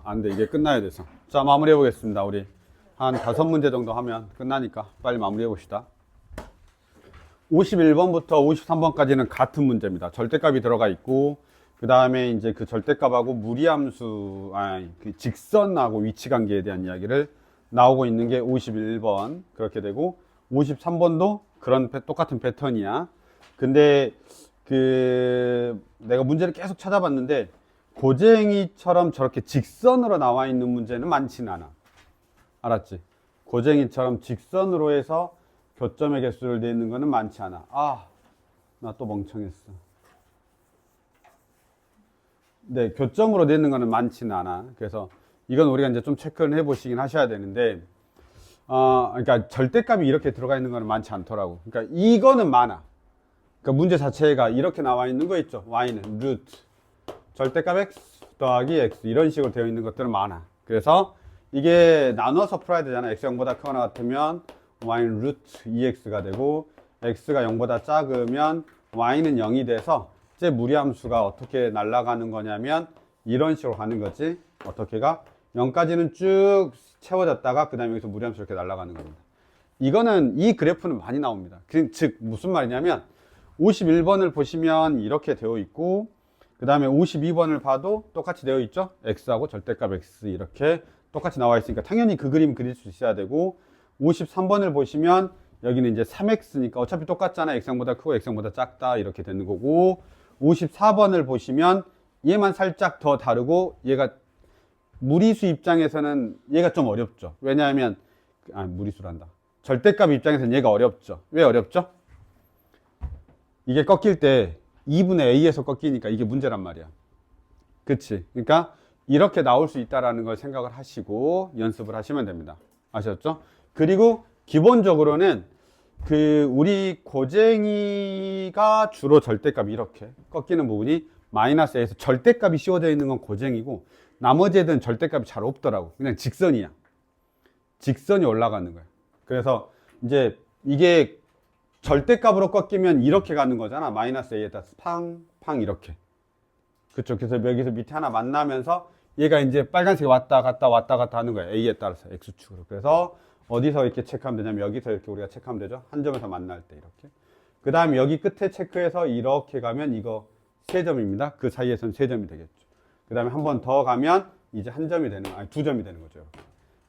안 돼. 이게 끝나야 돼서. 자, 마무리해 보겠습니다. 우리 한 5문제 정도 하면 끝나니까 빨리 마무리해 봅시다. 51번부터 53번까지는 같은 문제입니다. 절대값이 들어가 있고, 그 다음에 이제 그 절대값하고 무리함수, 그 직선하고 위치 관계에 대한 이야기를 나오고 있는 게 51번. 그렇게 되고, 53번도 그런 똑같은 패턴이야. 근데 내가 문제를 계속 찾아봤는데, 고쟁이처럼 저렇게 직선으로 나와 있는 문제는 많지는 않아. 알았지? 고쟁이처럼 직선으로 해서 교점의 개수를 내는 거는 많지 않아. 나 또 멍청했어. 네, 교점으로 내는 거는 많지는 않아. 그래서 이건 우리가 이제 좀 체크를 해보시긴 하셔야 되는데, 그러니까 절대값이 이렇게 들어가 있는 거는 많지 않더라고. 그러니까 이거는 많아. 그러니까 문제 자체가 이렇게 나와 있는 거 있죠. y는 루트 절대값 x 더하기 x 이런 식으로 되어 있는 것들은 많아. 그래서 이게 나눠서 풀어야 되잖아. x 0보다 크거나 같으면 y는 루트 2x가 되고, x가 0보다 작으면 y는 0이 돼서 이제 무리함수가 어떻게 날아가는 거냐면 이런 식으로 가는 거지. 어떻게가 0까지는 쭉 채워졌다가 그 다음에 여기서 무리함수 이렇게 날아가는 겁니다. 이거는 이 그래프는 많이 나옵니다. 즉 무슨 말이냐면 51번을 보시면 이렇게 되어 있고, 그 다음에 52번을 봐도 똑같이 되어 있죠. x하고 절대값 x 이렇게 똑같이 나와 있으니까 당연히 그 그림 그릴 수 있어야 되고, 53번을 보시면 여기는 이제 3x니까 어차피 똑같잖아. x보다 크고 x보다 작다 이렇게 되는 거고, 54번을 보시면 얘만 살짝 더 다르고, 얘가 무리수 입장에서는 얘가 좀 어렵죠. 왜냐하면 무리수란다. 절대값 입장에서는 얘가 어렵죠. 왜 어렵죠? 이게 꺾일 때 2분의 a에서 꺾이니까 이게 문제란 말이야. 그치? 그러니까 이렇게 나올 수 있다라는 걸 생각을 하시고 연습을 하시면 됩니다. 아셨죠? 그리고 기본적으로는 우리 고쟁이가 주로 절대값이 이렇게 꺾이는 부분이 마이너스 a에서 절대값이 씌워져 있는 건 고쟁이고, 나머지 애들은 절대값이 잘 없더라고. 그냥 직선이야. 직선이 올라가는 거야. 그래서 이제 이게 절대값으로 꺾이면 이렇게 가는 거잖아. 마이너스 a에다 팡팡 이렇게. 그쵸. 그래서 여기서 밑에 하나 만나면서 얘가 이제 빨간색이 왔다 갔다 왔다 갔다 하는 거야. a에 따라서 x축으로. 그래서 어디서 이렇게 체크하면 되냐면 여기서 이렇게 우리가 체크하면 되죠. 한 점에서 만날 때 이렇게. 그 다음에 여기 끝에 체크해서 이렇게 가면 이거 3점입니다. 그 사이에서는 3점이 되겠죠. 그 다음에 한 번 더 가면 이제 한 점이 되는, 2점이 되는 거죠. 이렇게.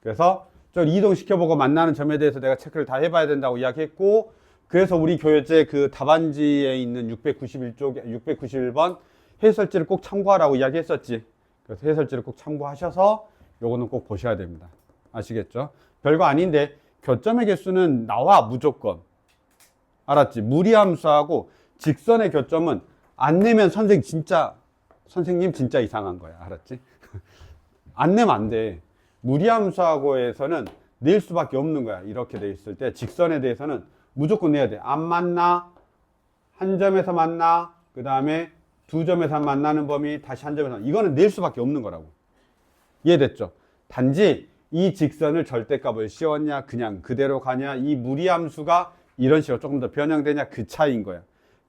그래서 저 이동시켜보고 만나는 점에 대해서 내가 체크를 다 해봐야 된다고 이야기했고, 그래서 우리 교재 그 답안지에 있는 691번 해설지를 꼭 참고하라고 이야기했었지. 그래서 해설지를 꼭 참고하셔서 요거는 꼭 보셔야 됩니다. 아시겠죠? 별거 아닌데 교점의 개수는 나와 무조건. 알았지? 무리함수하고 직선의 교점은 안 내면 선생님 진짜 이상한 거야. 알았지? 안 내면 안 돼. 무리함수하고에서는 낼 수밖에 없는 거야. 이렇게 돼 있을 때 직선에 대해서는 무조건 내야 돼. 안 만나, 한 점에서 만나, 그 다음에 두 점에서 만나는 범위, 다시 한 점에서, 이거는 낼 수밖에 없는 거라고. 이해됐죠? 단지 이 직선을 절대값을 씌웠냐, 그냥 그대로 가냐, 이 무리함수가 이런 식으로 조금 더 변형되냐, 그 차이인 거야.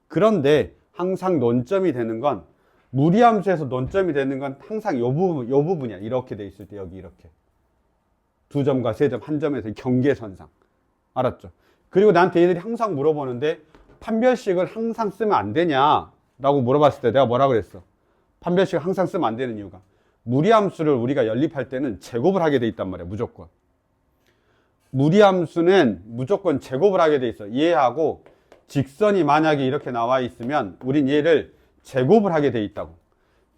그런데 항상 논점이 되는 건, 무리함수에서 논점이 되는 건 항상 요 부분이야. 이렇게 돼 있을 때 여기 이렇게. 두 점과 세 점, 한 점에서 경계선상. 알았죠? 그리고 나한테 얘들이 항상 물어보는데 판별식을 항상 쓰면 안 되냐 라고 물어봤을 때 내가 뭐라 그랬어? 판별식을 항상 쓰면 안 되는 이유가, 무리함수를 우리가 연립할 때는 제곱을 하게 돼 있단 말이야. 무조건. 무리함수는 무조건 제곱을 하게 돼 있어. 얘하고 직선이 만약에 이렇게 나와 있으면 우린 얘를 제곱을 하게 돼 있다고.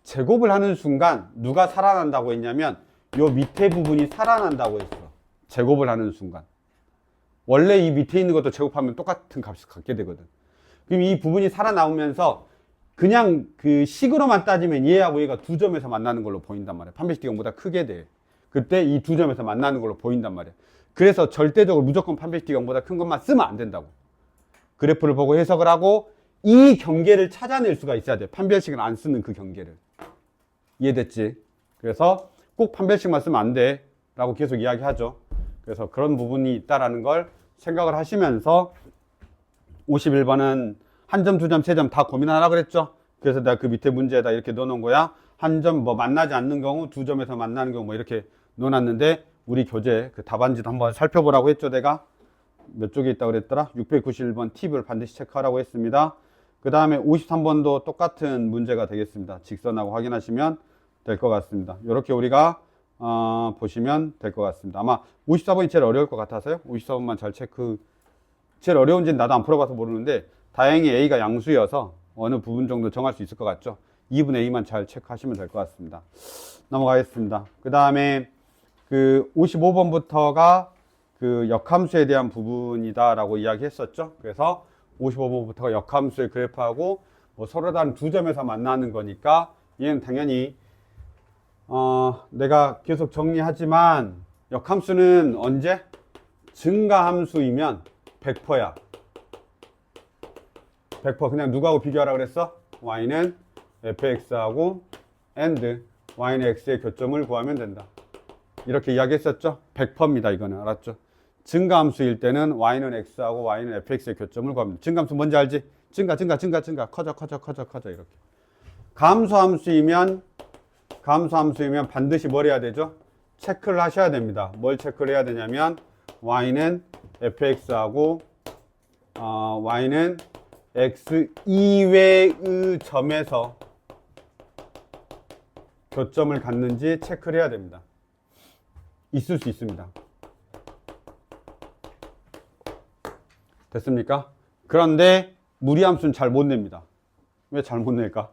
제곱을 하는 순간 누가 살아난다고 했냐면 요 밑에 부분이 살아난다고 했어. 제곱을 하는 순간. 원래 이 밑에 있는 것도 제곱하면 똑같은 값을 갖게 되거든. 그럼 이 부분이 살아나오면서 그냥 그 식으로만 따지면 얘하고 얘가 두 점에서 만나는 걸로 보인단 말이야. 판별식 D형보다 크게 돼. 그때 이 두 점에서 만나는 걸로 보인단 말이야. 그래서 절대적으로 무조건 판별식 D형보다 큰 것만 쓰면 안 된다고. 그래프를 보고 해석을 하고 이 경계를 찾아낼 수가 있어야 돼. 판별식을 안 쓰는 그 경계를. 이해됐지? 그래서 꼭 판별식만 쓰면 안 돼 라고 계속 이야기하죠. 그래서 그런 부분이 있다라는 걸 생각을 하시면서 51번은 한 점, 두 점, 세 점 다 고민하라 그랬죠. 그래서 내가 그 밑에 문제에다 이렇게 넣어놓은 거야. 한 점 뭐 만나지 않는 경우, 두 점에서 만나는 경우 뭐 이렇게 넣어놨는데, 우리 교재 그 답안지도 한번 살펴보라고 했죠. 내가 몇 쪽에 있다고 그랬더라? 691번 팁을 반드시 체크하라고 했습니다. 그 다음에 53번도 똑같은 문제가 되겠습니다. 직선하고 확인하시면 될 것 같습니다. 이렇게 우리가 보시면 될 것 같습니다. 아마 54번이 제일 어려울 것 같아서요. 54번만 잘 체크. 제일 어려운지는 나도 안 풀어봐서 모르는데, 다행히 A가 양수여서 어느 부분 정도 정할 수 있을 것 같죠. 2분의 A만 잘 체크하시면 될 것 같습니다. 넘어가겠습니다. 그 다음에 그 55번부터가 그 역함수에 대한 부분이다라고 이야기했었죠. 그래서 55번부터가 역함수의 그래프하고 뭐 서로 다른 두 점에서 만나는 거니까, 얘는 당연히 내가 계속 정리하지만 역함수는 언제? 증가함수이면 100%야. 100%. 그냥 누구하고 비교하라 그랬어? y는 fx하고 and y는 x의 교점을 구하면 된다. 이렇게 이야기했었죠? 100%입니다. 이거는 알았죠? 증가함수일 때는 y는 x하고 y는 fx의 교점을 구합니다. 증가함수 뭔지 알지? 증가 커져 이렇게. 감소함수이면 반드시 뭘 해야 되죠? 체크를 하셔야 됩니다. 뭘 체크를 해야 되냐면 y는 fx하고 y는 x 이외의 점에서 교점을 갖는지 체크를 해야 됩니다. 있을 수 있습니다. 됐습니까? 그런데 무리함수는 잘 못 냅니다. 왜 잘 못 낼까?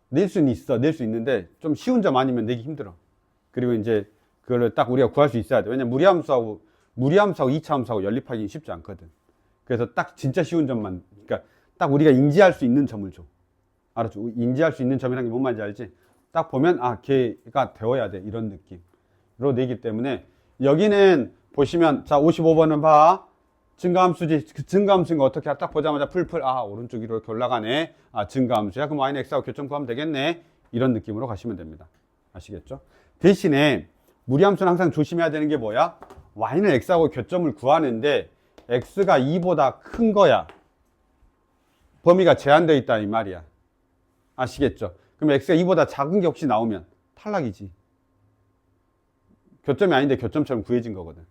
낼 수는 있어. 낼 수 있는데 좀 쉬운 점 아니면 내기 힘들어. 그리고 이제 그걸 딱 우리가 구할 수 있어야 돼. 왜냐면 무리함수하고 2차 함수하고 연립하기 쉽지 않거든. 그래서 딱 진짜 쉬운 점만, 그러니까 딱 우리가 인지할 수 있는 점을 줘. 알았죠? 인지할 수 있는 점이라는 게 뭔 말인지 알지? 딱 보면 걔가 되어야 돼. 이런 느낌으로 내기 때문에 여기는 보시면, 자, 55번은 봐. 증가함수지. 그 증가함수인 거 어떻게 딱 보자마자 오른쪽 위로 이렇게 올라가네. 증가함수야. 그럼 y는 x하고 교점 구하면 되겠네. 이런 느낌으로 가시면 됩니다. 아시겠죠? 대신에 무리함수는 항상 조심해야 되는 게 뭐야? y는 x하고 교점을 구하는데 x가 2보다 큰 거야. 범위가 제한되어 있다 이 말이야. 아시겠죠? 그럼 x가 2보다 작은 게 혹시 나오면 탈락이지. 교점이 아닌데 교점처럼 구해진 거거든.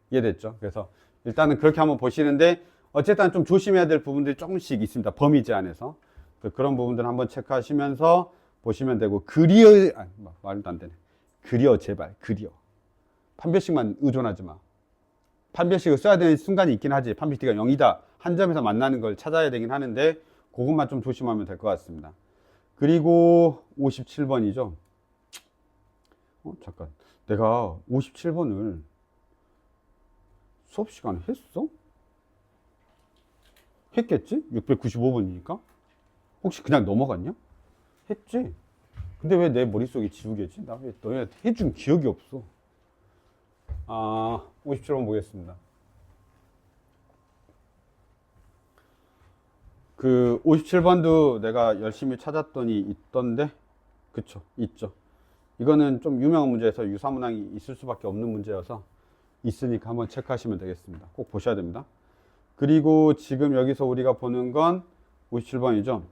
이해됐죠? 그래서 일단은 그렇게 한번 보시는데, 어쨌든 좀 조심해야 될 부분들이 조금씩 있습니다. 범위 제한에서. 그런 부분들 한번 체크하시면서 보시면 되고, 말도 안 되네. 제발. 판별식만 의존하지 마. 판별식을 써야 되는 순간이 있긴 하지. 판별식가 0이다. 한 점에서 만나는 걸 찾아야 되긴 하는데, 그것만 좀 조심하면 될 것 같습니다. 그리고 57번이죠. 잠깐. 내가 57번을 수업 시간에 했어? 했겠지? 695번이니까? 혹시 그냥 넘어갔냐? 했지? 근데 왜 내 머릿속에 지우개지? 나 왜 너네 해준 기억이 없어? 57번 보겠습니다. 그 57번도 내가 열심히 찾았더니 있던데, 그쵸? 있죠. 이거는 좀 유명한 문제에서 유사문항이 있을 수밖에 없는 문제여서 있으니까 한번 체크하시면 되겠습니다. 꼭 보셔야 됩니다. 그리고 지금 여기서 우리가 보는 건 57번이죠.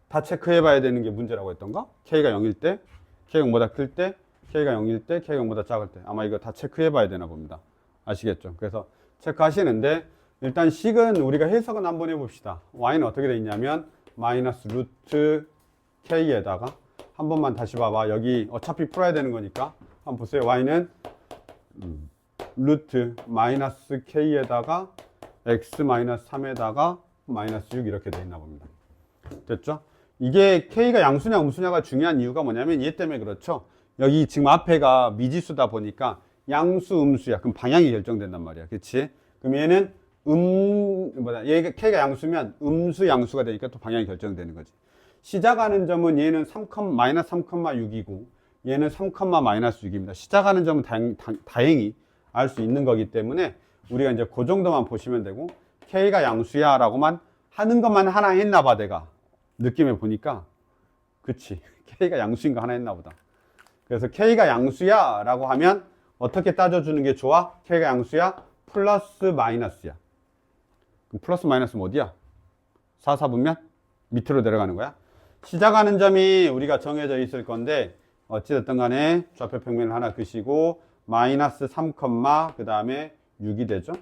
다 체크해 봐야 되는 게 문제라고 했던가? K가 0일 때, K가 0보다 클 때, K가 0일 때, K가 0보다 작을 때. 아마 이거 다 체크해 봐야 되나 봅니다. 아시겠죠? 그래서 체크하시는데, 일단 식은 우리가 해석은 한번 해봅시다. y는 어떻게 되어 있냐면 마이너스 루트 k에다가, 한 번만 다시 봐봐. 여기 어차피 풀어야 되는 거니까 한번 보세요. y는 루트 마이너스 k에다가 x 마이너스 3에다가 마이너스 6 이렇게 되어 있나 봅니다. 됐죠? 이게 k가 양수냐 음수냐가 중요한 이유가 뭐냐면 얘 때문에 그렇죠. 여기 지금 앞에가 미지수다 보니까 양수 음수야. 그럼 방향이 결정된단 말이야. 그치? 그럼 얘는 얘가 k가 양수면 음수 양수가 되니까 또 방향이 결정되는 거지. 시작하는 점은 얘는 마이너스 3,6이고 얘는 3, 마이너스 6입니다. 시작하는 점은 다행히 알 수 있는 거기 때문에 우리가 이제 그 정도만 보시면 되고, k가 양수야 라고만 하는 것만 하나 했나 봐. 내가 느낌에 보니까 그치, k가 양수인 거 하나 했나 보다. 그래서 k가 양수야 라고 하면 어떻게 따져주는 게 좋아? k가 양수야? 플러스 마이너스야. 그럼 플러스 마이너스는 어디야? 4, 4분면 밑으로 내려가는 거야. 시작하는 점이 우리가 정해져 있을 건데 어찌됐든 간에 좌표 평면을 하나 그시고 마이너스 3, 그 다음에 6이 되죠.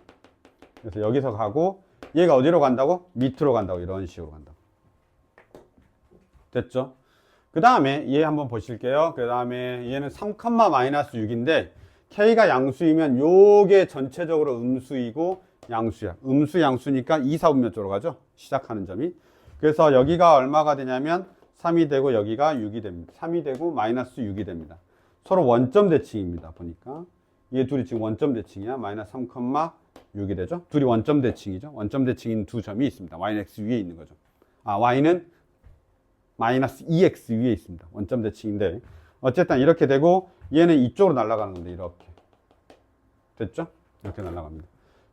그래서 여기서 가고 얘가 어디로 간다고? 밑으로 간다고. 이런 식으로 간다고. 됐죠? 그 다음에 얘 한번 보실게요. 그 다음에 얘는 3, 마이너스 6인데 K가 양수이면 요게 전체적으로 음수이고 양수야. 음수 양수니까 2, 4분면 쪽으로 가죠. 시작하는 점이. 그래서 여기가 얼마가 되냐면 3이 되고 여기가 6이 됩니다. 3이 되고 마이너스 6이 됩니다. 서로 원점 대칭입니다. 보니까 얘 둘이 지금 원점 대칭이야. 마이너스 3, 6이 되죠. 둘이 원점 대칭이죠. 원점 대칭인 두 점이 있습니다. y는 x 위에 있는 거죠. 아, y는 마이너스 2x 위에 있습니다. 원점 대칭인데 어쨌든 이렇게 되고 얘는 이쪽으로 날아가는 건데 이렇게 됐죠? 이렇게 날아갑니다.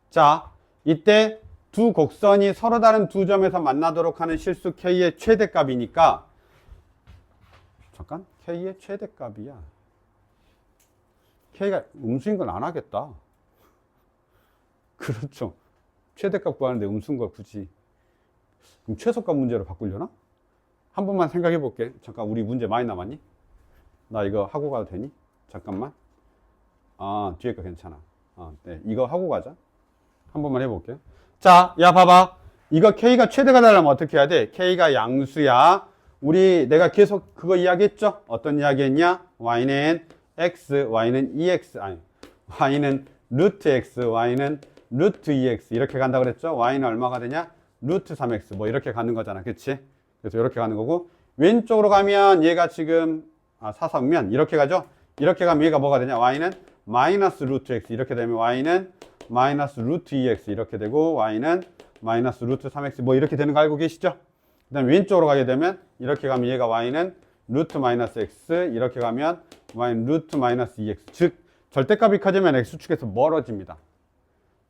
자, 이때 두 곡선이 서로 다른 두 점에서 만나도록 하는 실수 k의 최대값이니까 잠깐 k의 최대값이야. k가 음수인 건 안 하겠다. 그렇죠. 최대값 구하는데 음수인 걸 굳이. 그럼 최소값 문제로 바꾸려나? 한 번만 생각해 볼게. 잠깐 우리 문제 많이 남았니? 나 이거 하고 가도 되니? 잠깐만. 아, 뒤에 거 괜찮아. 네, 이거 하고 가자. 한 번만 해볼게요. 자, 야 봐봐. 이거 K가 최대가 되려면 어떻게 해야 돼? K가 양수야. 우리 내가 계속 그거 이야기했죠? 어떤 이야기 했냐? Y는 X, Y는 EX, 아니 Y는 루트 X, Y는 루트 EX 이렇게 간다 그랬죠? Y는 얼마가 되냐? 루트 3X 뭐 이렇게 가는 거잖아. 그치? 그래서 이렇게 가는 거고 왼쪽으로 가면 얘가 지금 4, 3면 이렇게 가죠? 이렇게 가면 얘가 뭐가 되냐? Y는 마이너스 루트 X 이렇게 되면 Y는 마이너스 루트 2x 이렇게 되고 y는 마이너스 루트 3x 뭐 이렇게 되는 거 알고 계시죠? 그 다음에 왼쪽으로 가게 되면 이렇게 가면 얘가 y는 루트 마이너스 x 이렇게 가면 y는 루트 마이너스 2x 즉 절대값이 커지면 x축에서 멀어집니다.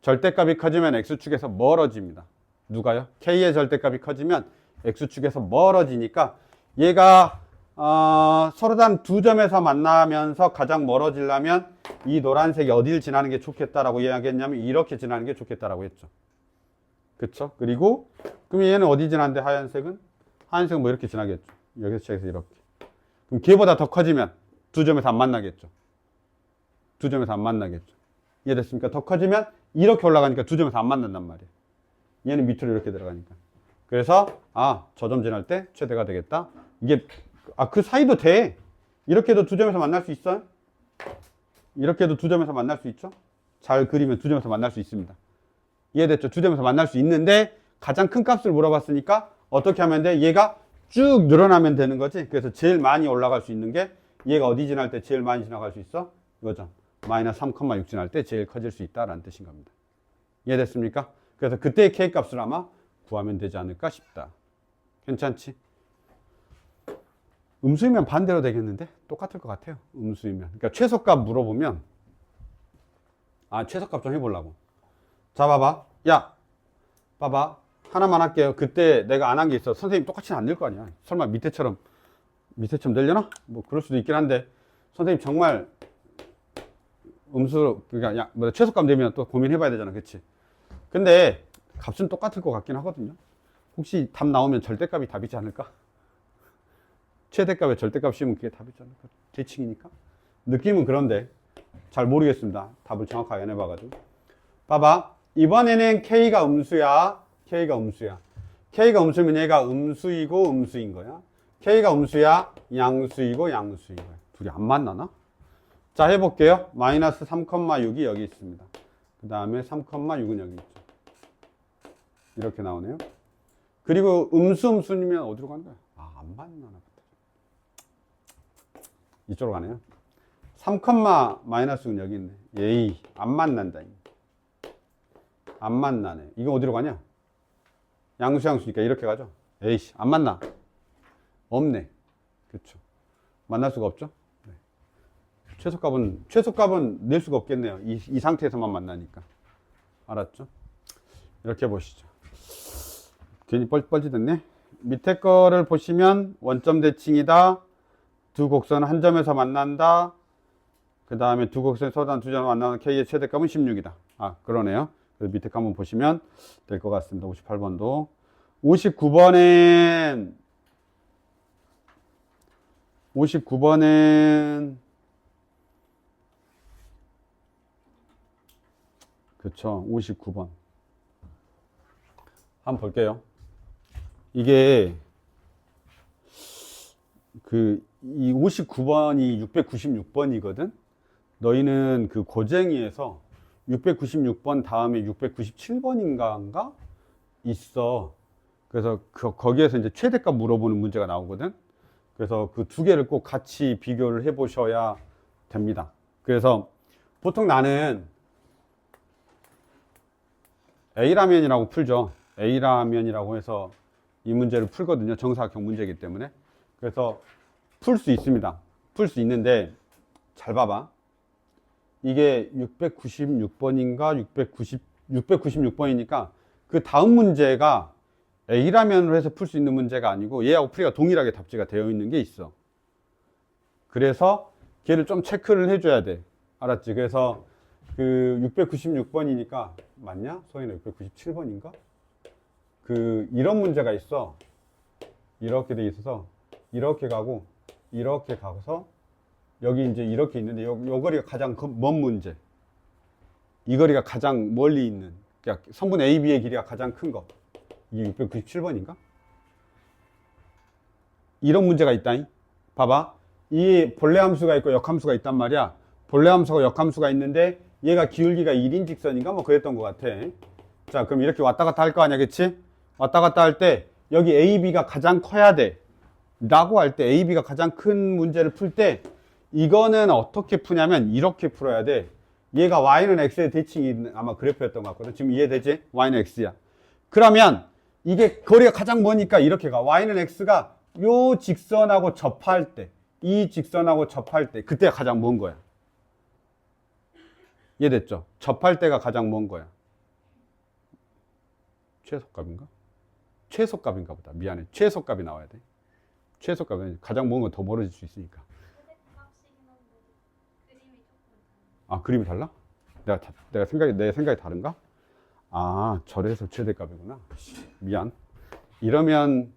절대값이 커지면 x축에서 멀어집니다. 누가요? k의 절대값이 커지면 x축에서 멀어지니까 얘가 서로 다른 두 점에서 만나면서 가장 멀어지려면 이 노란색이 어디를 지나는 게 좋겠다라고 이야기했냐면 이렇게 지나는 게 좋겠다라고 했죠. 그쵸? 그리고 그럼 얘는 어디 지나는데 하얀색은? 하얀색은 뭐 이렇게 지나겠죠. 여기서 시작해서 이렇게. 그럼 걔보다 더 커지면 두 점에서 안 만나겠죠. 두 점에서 안 만나겠죠. 이해됐습니까? 더 커지면 이렇게 올라가니까 두 점에서 안 만난단 말이에요. 얘는 밑으로 이렇게 들어가니까. 그래서 저 점 지날 때 최대가 되겠다. 이게 그 사이도 돼. 이렇게 해도 두 점에서 만날 수 있어요? 이렇게 해도 두 점에서 만날 수 있죠? 잘 그리면 두 점에서 만날 수 있습니다. 이해됐죠? 두 점에서 만날 수 있는데 가장 큰 값을 물어봤으니까 어떻게 하면 돼? 얘가 쭉 늘어나면 되는 거지. 그래서 제일 많이 올라갈 수 있는 게 얘가 어디 지날 때 제일 많이 지나갈 수 있어? 이거죠. 마이너스 3,6 지날 때 제일 커질 수 있다라는 뜻인 겁니다. 이해됐습니까? 그래서 그때의 K 값을 아마 구하면 되지 않을까 싶다. 괜찮지? 음수이면 반대로 되겠는데? 똑같을 것 같아요. 음수이면. 그러니까 최소값 물어보면, 최소값 좀 해보려고. 자, 봐봐. 야, 봐봐. 하나만 할게요. 그때 내가 안 한 게 있어. 선생님 똑같이는 안 낼 거 아니야. 설마 밑에처럼 되려나? 뭐, 그럴 수도 있긴 한데, 선생님 정말 그러니까 최소값 되면 또 고민해봐야 되잖아. 그치? 근데 값은 똑같을 것 같긴 하거든요. 혹시 답 나오면 절대값이 답이지 않을까? 최대값에 절대값 씌우면 그게 답이지 않을까? 대칭이니까? 느낌은 그런데 잘 모르겠습니다. 답을 정확하게 안 해봐가지고. 봐봐. 이번에는 K가 음수야. K가 음수야. K가 음수면 얘가 음수이고 음수인 거야. K가 음수야. 양수이고 양수인 거야. 둘이 안 만나나? 자, 해볼게요. 마이너스 3,6이 여기 있습니다. 그 다음에 3,6은 여기 있죠. 이렇게 나오네요. 그리고 음수면 어디로 가는 거야? 안 만나나 보다. 이쪽으로 가네요. 3, 마이너스는 여기 있네. 예이, 안 만난다. 안 만나네. 이거 어디로 가냐? 양수니까 이렇게 가죠. 에이씨, 안 만나. 없네. 그쵸. 만날 수가 없죠. 네. 최소값은 낼 수가 없겠네요. 이 상태에서만 만나니까. 알았죠? 이렇게 보시죠. 괜히 뻘짓했네. 밑에 거를 보시면 원점 대칭이다. 두 곡선은 한 점에서 만난다. 그 다음에 두 곡선이 서로 두 점에서 만나는 K의 최대값은 16이다. 그러네요. 그래서 밑에 거 한번 보시면 될 것 같습니다. 58번도. 59번엔 그쵸, 59번 한번 볼게요. 이게 이 59번이 696번이거든. 너희는 그 고쟁이에서 696번 다음에 697번인가 있어. 그래서 거기에서 이제 최대값 물어보는 문제가 나오거든. 그래서 그 두 개를 꼭 같이 비교를 해 보셔야 됩니다. 그래서 보통 나는 A라면이라고 풀죠. A라면이라고 해서 이 문제를 풀거든요. 정사각형 문제이기 때문에. 그래서 풀 수 있습니다. 풀 수 있는데 잘 봐봐. 이게 696번인가 696번이니까 그 다음 문제가 A라면으로 해서 풀 수 있는 문제가 아니고 얘하고 풀이가 동일하게 답지가 되어 있는 게 있어. 그래서 걔를 좀 체크를 해줘야 돼. 알았지? 그래서 그 696번이니까 맞냐? 소희는 697번인가? 이런 문제가 있어. 이렇게 돼 있어서 이렇게 가고 이렇게 가서 여기 이제 이렇게 있는데 요 거리가 가장 먼 문제. 이 거리가 가장 멀리 있는, 그러니까 선분 AB의 길이가 가장 큰 거. 이게 697번인가? 이런 문제가 있다잉. 봐봐. 이 본래 함수가 있고 역함수가 있단 말이야. 본래 함수가 역함수가 있는데 얘가 기울기가 1인 직선인가 뭐 그랬던 것 같아. 자, 그럼 이렇게 왔다 갔다 할 거 아니야, 그치? 왔다 갔다 할 때 여기 AB가 가장 커야 돼 라고 할 때, AB가 가장 큰 문제를 풀 때 이거는 어떻게 푸냐면 이렇게 풀어야 돼. 얘가 Y는 X의 대칭이 아마 그래프였던 것 같거든. 지금 이해되지? Y는 X야. 그러면 이게 거리가 가장 머니까 이렇게 가. Y는 X가 요 직선하고 접할 때, 이 직선하고 접할 때 그때가 가장 먼 거야. 이해됐죠? 접할 때가 가장 먼 거야. 최소값인가? 최소값인가 보다. 미안해. 최소값이 나와야 돼. 최소값은 가장 먼 건 더 멀어질 수 있으니까. 아, 그림이 달라? 내 생각이 다른가? 아, 절에서 최대값이구나. 미안. 이러면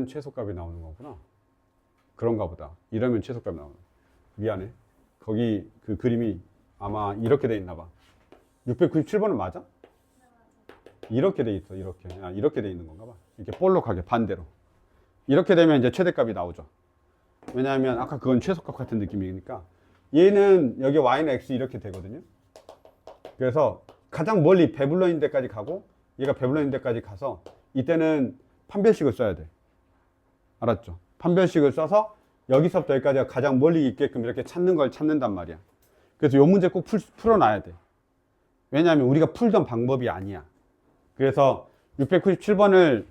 최소값이 나오는 거구나. 그런가 보다. 이러면 최소값이 나오는 거야. 미안해. 거기 그 그림이 아마 이렇게 돼 있나 봐. 697번은 맞아? 이렇게 돼 있어. 이렇게 돼 있는 건가 봐. 이렇게 볼록하게 반대로. 이렇게 되면 이제 최대값이 나오죠. 왜냐하면 아까 그건 최소값 같은 느낌이니까. 얘는 여기 Y는 X 이렇게 되거든요. 그래서 가장 멀리 배불러 있는 데까지 가고 얘가 배불러 있는 데까지 가서 이때는 판별식을 써야 돼. 알았죠? 판별식을 써서 여기서부터 여기까지가 가장 멀리 있게끔 이렇게 찾는 걸 찾는단 말이야. 그래서 이 문제 꼭 풀어놔야 돼. 왜냐하면 우리가 풀던 방법이 아니야. 그래서 697번을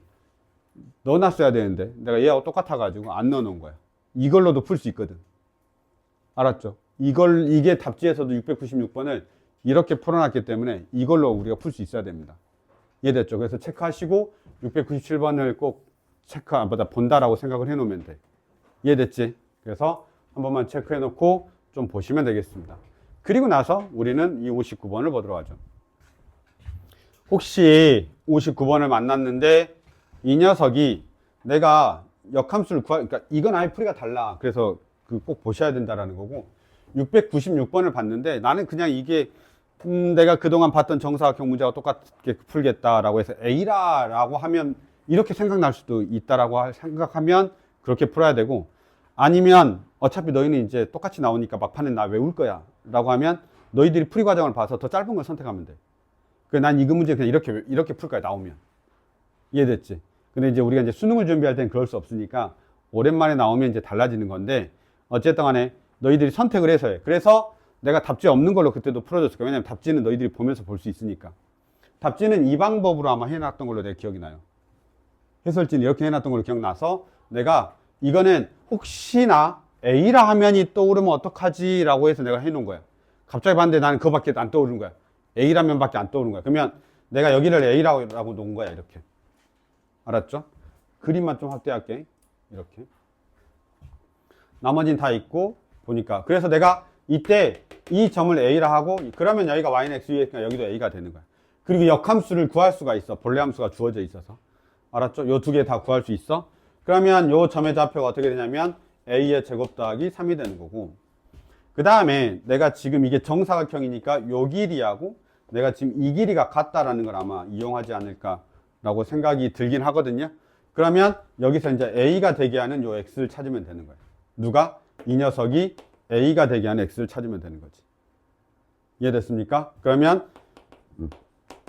넣어놨어야 되는데 내가 얘하고 똑같아가지고 안 넣어놓은 거야. 이걸로도 풀 수 있거든. 알았죠? 이게 답지에서도 696번을 이렇게 풀어놨기 때문에 이걸로 우리가 풀 수 있어야 됩니다. 이해됐죠? 그래서 체크하시고 697번을 꼭 본다라고 생각을 해 놓으면 돼. 이해됐지? 그래서 한 번만 체크해 놓고 좀 보시면 되겠습니다. 그리고 나서 우리는 이 59번을 보도록 하죠. 혹시 59번을 만났는데 이 녀석이 내가 역함수를 그러니까 이건 아예 풀이가 달라. 그래서 꼭 보셔야 된다라는 거고, 696번을 봤는데 나는 그냥 이게 내가 그동안 봤던 정사각형 문제와 똑같게 풀겠다라고 해서 A라고 하면 이렇게 생각날 수도 있다라고 생각하면 그렇게 풀어야 되고, 아니면 어차피 너희는 이제 똑같이 나오니까 막판에 나 외울 거야 라고 하면 너희들이 풀이 과정을 봐서 더 짧은 걸 선택하면 돼. 난 이거 문제 그냥 이렇게 풀 거야, 나오면. 이해됐지? 근데 이제 우리가 이제 수능을 준비할 땐 그럴 수 없으니까 오랜만에 나오면 이제 달라지는 건데, 어쨌든 간에 너희들이 선택을 해서 해. 그래서 내가 답지 없는 걸로 그때도 풀어줬을 거야. 왜냐면 답지는 너희들이 보면서 볼 수 있으니까. 답지는 이 방법으로 아마 해놨던 걸로 내 기억이 나요. 해설지는 이렇게 해놨던 걸로 기억나서 내가 이거는 혹시나 A라 하면이 떠오르면 어떡하지? 라고 해서 내가 해놓은 거야. 갑자기 봤는데 나는 그거밖에 안 떠오르는 거야. A라면 밖에 안 떠오르는 거야. 그러면 내가 여기를 A라고 놓은 거야. 이렇게. 알았죠? 그림만 좀 확대할게. 이렇게. 나머지는 다 있고 보니까. 그래서 내가 이때 이 점을 A라 하고, 그러면 여기가 Y는 X 위에 있으니까 여기도 A가 되는 거야. 그리고 역함수를 구할 수가 있어. 본래 함수가 주어져 있어서. 알았죠? 요 두 개 다 구할 수 있어. 그러면 요 점의 좌표가 어떻게 되냐면 a의 제곱 더하기 3이 되는 거고, 그 다음에 내가 지금 이게 정사각형이니까 요 길이하고 내가 지금 이 길이가 같다라는 걸 아마 이용하지 않을까라고 생각이 들긴 하거든요. 그러면 여기서 이제 a가 되게 하는 요 x를 찾으면 되는 거예요. 누가? 이 녀석이 a가 되게 하는 x를 찾으면 되는 거지. 이해됐습니까? 그러면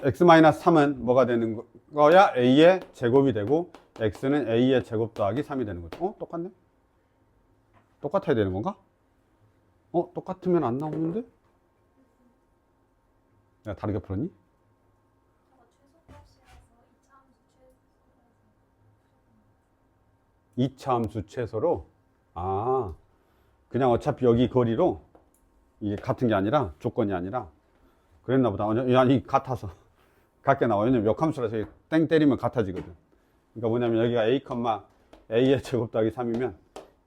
x-3은 뭐가 되는 거야? a의 제곱이 되고 x는 a의 제곱 더하기 3이 되는 거죠. 똑같네? 똑같아야 되는 건가? 똑같으면 안 나오는데? 내가 다르게 풀었니? 2차 함수 최소로? 그냥 어차피 여기 거리로 이게 같은 게 아니라, 조건이 아니라 그랬나 보다. 아니 같아서 같게 나와요. 왜냐면 역함수라서 땡 때리면 같아지거든. 그러니까 뭐냐면 여기가 a, a의 제곱 더하기 3이면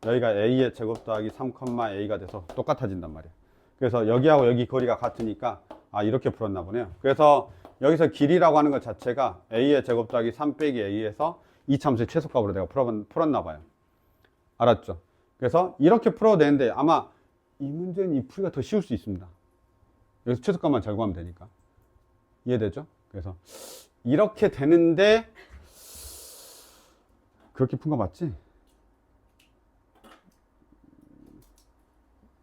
여기가 a의 제곱 더하기 3, a가 돼서 똑같아진단 말이야. 그래서 여기하고 여기 거리가 같으니까 이렇게 풀었나 보네요. 그래서 여기서 길이라고 하는 것 자체가 a의 제곱 더하기 3 빼기 a에서 이차함수의 최소값으로 내가 풀었나 봐요. 알았죠? 그래서 이렇게 풀어도 되는데 아마 이 문제는 이 풀이가 더 쉬울 수 있습니다. 여기서 최소값만 잘 구하면 되니까. 이해되죠? 그래서 이렇게 되는데 그렇게 푼 거 맞지?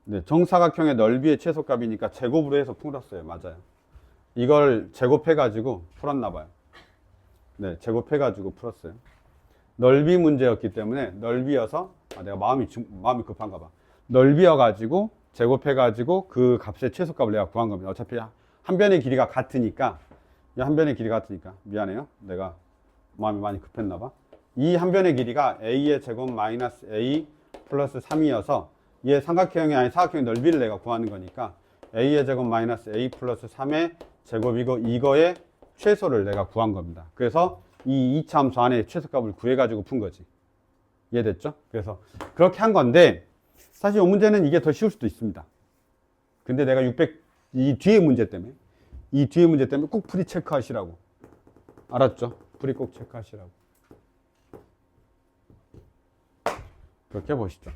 네, 정사각형의 넓이의 최소값이니까 제곱으로 해서 풀었어요. 맞아요. 이걸 제곱해가지고 풀었나 봐요. 네, 제곱해가지고 풀었어요. 넓이 문제였기 때문에 넓이여서 내가 마음이 급한가 봐. 넓이여가지고 제곱해가지고 그 값의 최소값을 내가 구한 겁니다. 어차피 한 변의 길이가 같으니까, 이 한 변의 길이가 같으니까 미안해요. 내가 마음이 많이 급했나 봐. 이 한 변의 길이가 a의 제곱 마이너스 a 플러스 3이어서 얘 삼각형이 아닌 사각형의 넓이를 내가 구하는 거니까 a의 제곱 마이너스 a 플러스 3의 제곱이고 이거의 최소를 내가 구한 겁니다. 그래서 이 2차 함수 안에 최소값을 구해가지고 푼 거지. 이해됐죠? 그래서 그렇게 한 건데 사실 이 문제는 이게 더 쉬울 수도 있습니다. 근데 내가 이 뒤에 문제 때문에 꼭 풀이 체크하시라고. 알았죠? 풀이 꼭 체크하시라고. 그렇게 보시죠.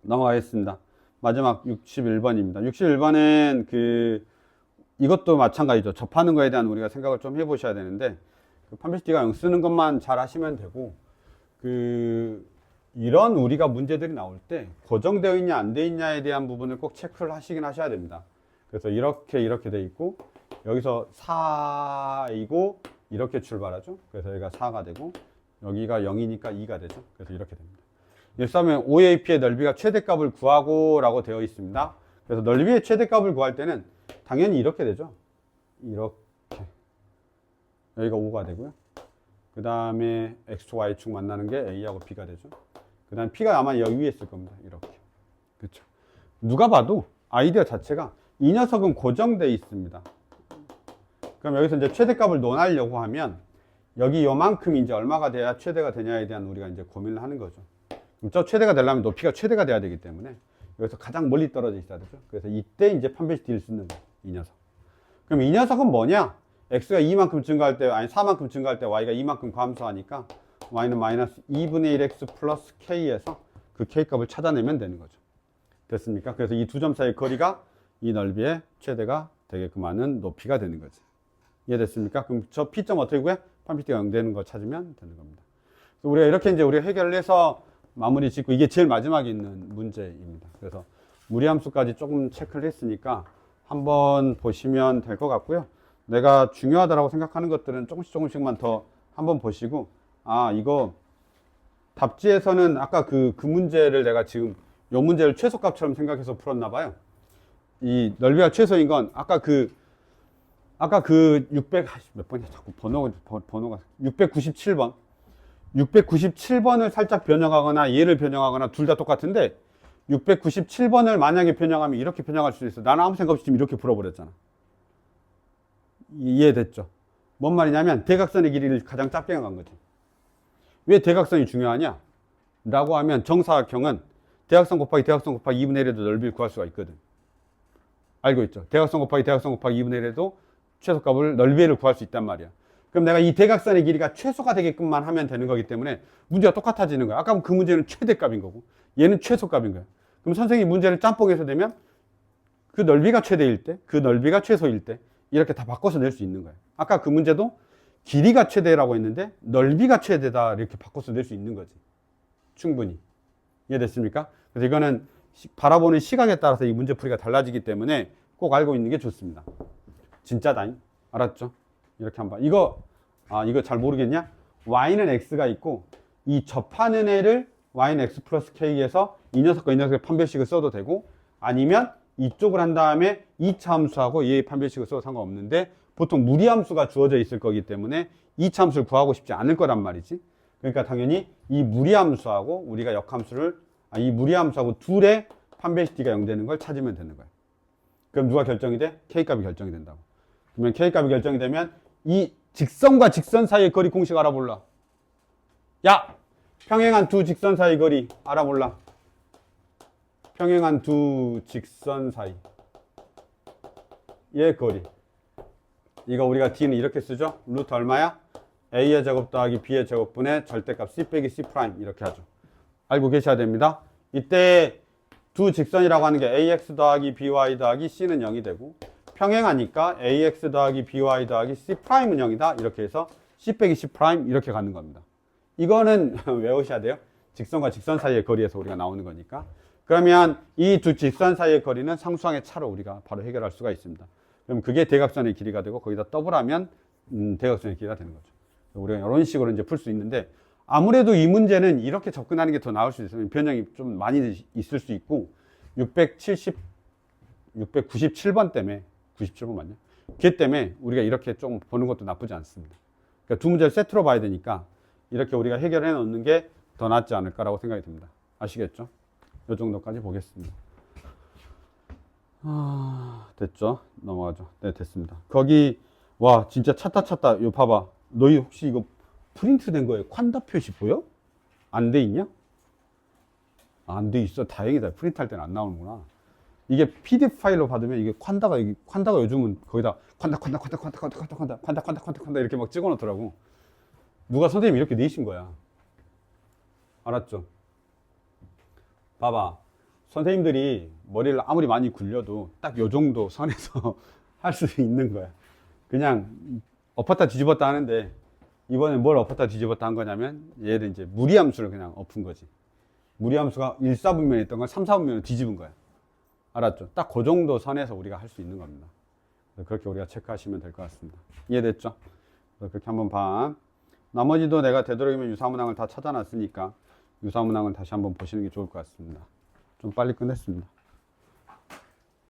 넘어가겠습니다. 마지막 61번입니다. 61번은 이것도 마찬가지죠. 접하는 거에 대한 우리가 생각을 좀 해보셔야 되는데, 판별식가 0 쓰는 것만 잘 하시면 되고, 이런 우리가 문제들이 나올 때 고정되어 있냐 안 되어 있냐에 대한 부분을 꼭 체크를 하시긴 하셔야 됩니다. 그래서 이렇게 돼 있고, 여기서 4이고, 이렇게 출발하죠. 그래서 여기가 4가 되고, 여기가 0이니까 2가 되죠. 그래서 이렇게 됩니다. 여기서 하면 OAP의 넓이가 최대값을 구하고 라고 되어 있습니다. 그래서 넓이의 최대값을 구할 때는 당연히 이렇게 되죠. 이렇게. 여기가 5가 되고요. 그 다음에 XY축 만나는 게 A하고 B가 되죠. 그 다음에 P가 아마 여기 위에 있을 겁니다. 이렇게. 그렇죠. 누가 봐도 아이디어 자체가 이 녀석은 고정되어 있습니다. 그럼 여기서 이제 최대값을 논하려고 하면 여기 요만큼이 이제 얼마가 돼야 최대가 되냐에 대한 우리가 이제 고민을 하는 거죠. 그럼 저 최대가 되려면 높이가 최대가 돼야 되기 때문에 여기서 가장 멀리 떨어져 있어야 되죠. 그래서 이때 이제 판별식 D를 쓰는 거예요. 이 녀석. 그럼 이 녀석은 뭐냐? X가 2만큼 증가할 때, 4만큼 증가할 때 Y가 2만큼 감소하니까 Y는 마이너스 2분의 1 X 플러스 K에서 그 K 값을 찾아내면 되는 거죠. 됐습니까? 그래서 이 두 점 사이의 거리가 이 넓이의 최대가 되게끔 하는 높이가 되는 거죠. 이해됐습니까? 그럼 저 P점 어떻게 구해? 판별식가 0 되는 거 찾으면 되는 겁니다. 그래서 우리가 이렇게 이제 우리가 해결을 해서 마무리 짓고, 이게 제일 마지막에 있는 문제입니다. 그래서 무리함수까지 조금 체크를 했으니까 한번 보시면 될 것 같고요. 내가 중요하다고 생각하는 것들은 조금씩만 더 한번 보시고, 이거 답지에서는 아까 그 문제를 내가 지금 요 문제를 최소값처럼 생각해서 풀었나 봐요. 이 넓이가 최소인 건 아까 600, 몇 번이야? 자꾸 번호가 697번. 697번을 살짝 변형하거나 얘를 변형하거나 둘 다 똑같은데 697번을 만약에 변형하면 이렇게 변형할 수도 있어. 나는 아무 생각 없이 지금 이렇게 풀어버렸잖아. 이해됐죠? 뭔 말이냐면 대각선의 길이를 가장 짧게 간 거지. 왜 대각선이 중요하냐? 라고 하면 정사각형은 대각선 곱하기 2분의 1에도 넓이를 구할 수가 있거든. 알고 있죠? 대각선 곱하기 2분의 1에도 최소값을 넓이를 구할 수 있단 말이야. 그럼 내가 이 대각선의 길이가 최소가 되게끔만 하면 되는 거기 때문에 문제가 똑같아지는 거야. 아까 그 문제는 최대값인 거고 얘는 최소값인 거야. 그럼 선생님이 문제를 짬뽕해서 내면 그 넓이가 최대일 때, 그 넓이가 최소일 때 이렇게 다 바꿔서 낼 수 있는 거야. 아까 그 문제도 길이가 최대라고 했는데 넓이가 최대다 이렇게 바꿔서 낼 수 있는 거지. 충분히. 이해됐습니까? 그래서 이거는 바라보는 시각에 따라서 이 문제풀이가 달라지기 때문에 꼭 알고 있는 게 좋습니다. 진짜다잉. 알았죠? 이렇게 한번. 이거 잘 모르겠냐? y는 x가 있고 이 접하는 애를 y는 x 플러스 k에서 이 녀석과 이 녀석의 판별식을 써도 되고 아니면 이쪽을 한 다음에 2차 함수하고 얘의 판별식을 써도 상관없는데 보통 무리함수가 주어져 있을 거기 때문에 2차 함수를 구하고 싶지 않을 거란 말이지. 그러니까 당연히 이 무리함수하고 우리가 역함수를 이 무리함수하고 둘의 판별식 d가 0 되는 걸 찾으면 되는 거야. 그럼 누가 결정이 돼? k값이 결정이 된다고. 그러면 k값이 결정이 되면 이 직선과 직선 사이의 거리 공식 알아볼라. 야! 평행한 두 직선 사이의 거리 알아볼라. 평행한 두 직선 사이의 거리. 이거 우리가 d는 이렇게 쓰죠? 루트 얼마야? a의 제곱 더하기 b의 제곱분의 절대값 c 빼기 c 프라임 이렇게 하죠. 알고 계셔야 됩니다. 이때 두 직선이라고 하는 게 ax 더하기 by 더하기 c는 0이 되고 평행하니까 ax 더하기 by 더하기 c 프라임은 0이다. 이렇게 해서 c 빼기 c 프라임 이렇게 가는 겁니다. 이거는 외우셔야 돼요. 직선과 직선 사이의 거리에서 우리가 나오는 거니까. 그러면 이 두 직선 사이의 거리는 상수항의 차로 우리가 바로 해결할 수가 있습니다. 그럼 그게 대각선의 길이가 되고 거기다 더블하면 대각선의 길이가 되는 거죠. 우리가 이런 식으로 이제 풀 수 있는데 아무래도 이 문제는 이렇게 접근하는 게 더 나을 수 있어요. 변형이 좀 많이 있을 수 있고 697번 때문에 97번 맞냐? 걔 때문에 우리가 이렇게 좀 보는 것도 나쁘지 않습니다. 그러니까 두 문제를 세트로 봐야 되니까 이렇게 우리가 해결해 놓는 게 더 낫지 않을까라고 생각이 듭니다. 아시겠죠? 이 정도까지 보겠습니다. 됐죠? 넘어가죠. 네, 됐습니다. 거기 와 진짜 찾다 이거 봐봐. 너희 혹시 이거 프린트 된 거에 콴다 표시 보여? 안 돼 있냐? 안 돼 있어. 다행이다. 프린트 할 때는 안 나오는구나. 이게 PDF 파일로 받으면 이게 콴다가 요즘은 거기다 콴다 이렇게 막 찍어 놓더라고. 누가 선생님이 이렇게 내신 거야. 알았죠? 봐봐. 선생님들이 머리를 아무리 많이 굴려도 딱 요 정도 선에서 할 수 있는 거야. 그냥 엎었다 뒤집었다 하는데 이번에 뭘 엎었다 뒤집었다 한 거냐면 얘를 이제 무리함수를 그냥 엎은 거지. 무리함수가 1, 4분면에 있던 걸 3, 4분면으로 뒤집은 거야. 알았죠? 딱 그 정도 선에서 우리가 할 수 있는 겁니다. 그렇게 우리가 체크하시면 될 것 같습니다. 이해됐죠? 그렇게 한번 봐. 나머지도 내가 되도록이면 유사문항을 다 찾아놨으니까 유사문항을 다시 한번 보시는 게 좋을 것 같습니다. 좀 빨리 끝냈습니다.